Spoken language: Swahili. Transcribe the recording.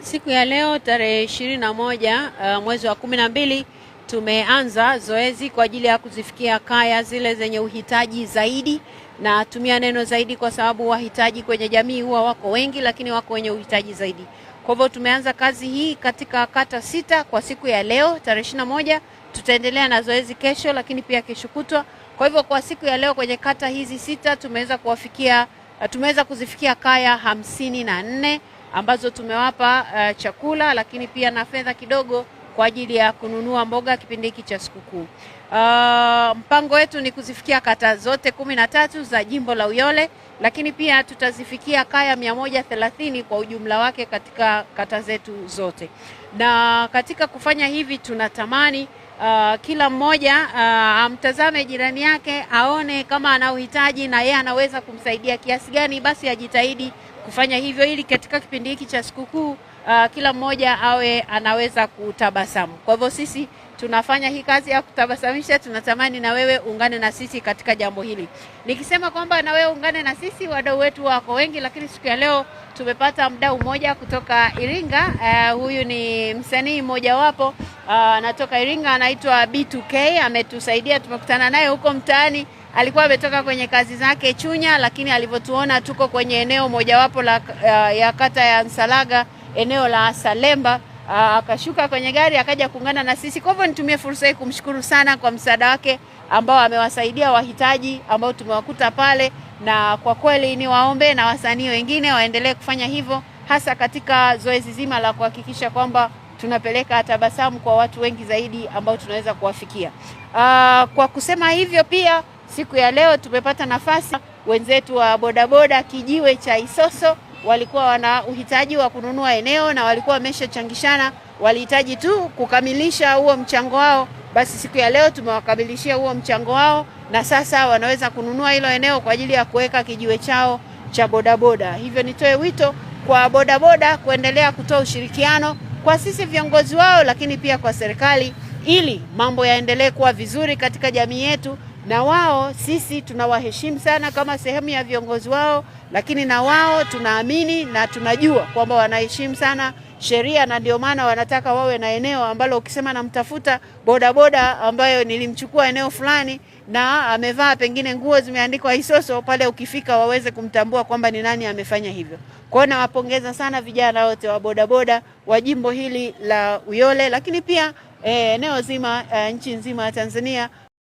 Siku ya leo tarehe 21 mwezi wa 12 tumeanza zoezi kwa ajili ya kuzifikia kaya zile zenye uhitaji zaidi, na tumia neno zaidi kwa sababu wahitaji kwenye jamii huwa wako wengi, lakini wako wenye uhitaji zaidi. Kwa hivyo tumeanza kazi hii katika kata 6 kwa siku ya leo tarehe 21. Tutaendelea na zoezi kesho, lakini pia kesho kutwa. Kwa hivyo kwa siku ya leo kwenye kata hizi 6 tumeweza kuzifikia kaya 54 ambazo tumewapa chakula, lakini pia na fedha kidogo kwa ajili ya kununua mboga kipindi hiki cha sikukuu. Mpango wetu ni kuzifikia kata zote 13 za jimbo la Uyole, lakini pia tutazifikia kaya 130 kwa ujumla wake katika kata zetu zote. Na katika kufanya hivi tunatamani kila mmoja amtazame jirani yake, aone kama ana uhitaji na yeye anaweza kumsaidia kiasi gani, basi ajitahidi kufanya hivyo ili katika kipindi hiki cha sikukuu kila mmoja awe anaweza kutabasamu. Kwa hivyo sisi tunafanya hii kazi ya kutabasamisha, tunatamani na wewe ungane na sisi katika jambo hili. Nikisema kwamba na wewe ungane na sisi, wadau wetu wako wengi, lakini siku ya leo tumepata mdau mmoja kutoka Iringa. Huyu ni msanii mmoja wapo anatoka Iringa, anaitwa B2K. Ametusaidia, tumekutana naye huko mtaani. Alikuwa ametoka kwenye kazi zake Chunya, lakini alivyotuona tuko kwenye eneo mojawapo ya kata ya Nsalaga, eneo la Salemba, akashuka kwenye gari akaja kuungana na sisi. Kwa hivyo nitumie fursa hii kumshukuru sana kwa msaada wake ambao amewasaidia wahitaji ambao tumewakuta pale, na kwa kweli ni waombe na wasanii wengine waendelee kufanya hivyo, hasa katika zoezi zima la kuhakikisha kwamba tunapeleka tabasamu kwa watu wengi zaidi ambao tunaweza kuwafikia. Kwa kusema hivyo, pia siku ya leo tumepata nafasi, wenzetu wa bodaboda Kijiwe cha Isoso walikuwa wana uhitaji wa kununua eneo na walikuwa wameshachangishana, walihitaji tu kukamilisha huo mchango wao. Basi siku ya leo tumewakamilishia huo mchango wao, na sasa wanaweza kununua hilo eneo kwa ajili ya kuweka kijiwe chao cha bodaboda. Hivyo nitoe wito kwa bodaboda kuendelea kutoa ushirikiano kwa sisi viongozi wao, lakini pia kwa serikali, ili mambo yaendelee kuwa vizuri katika jamii yetu. Na wao sisi tunawaheshimu sana kama sehemu ya viongozi wao, lakini na wao tunaamini na tunajua kwamba wanaheshimu sana sheria, na ndio maana wanataka wawe na eneo ambalo ukisema namtafuta bodaboda ambayo nilimchukua eneo fulani na amevaa pengine nguo zimeandikwa Isoso, pale ukifika waweze kumtambua kwamba ni nani amefanya hivyo. Kwa hiyo nawapongeza sana vijana wote wa bodaboda wa jimbo hili la Uyole, lakini pia eneo zima, nchi nzima ya Tanzania,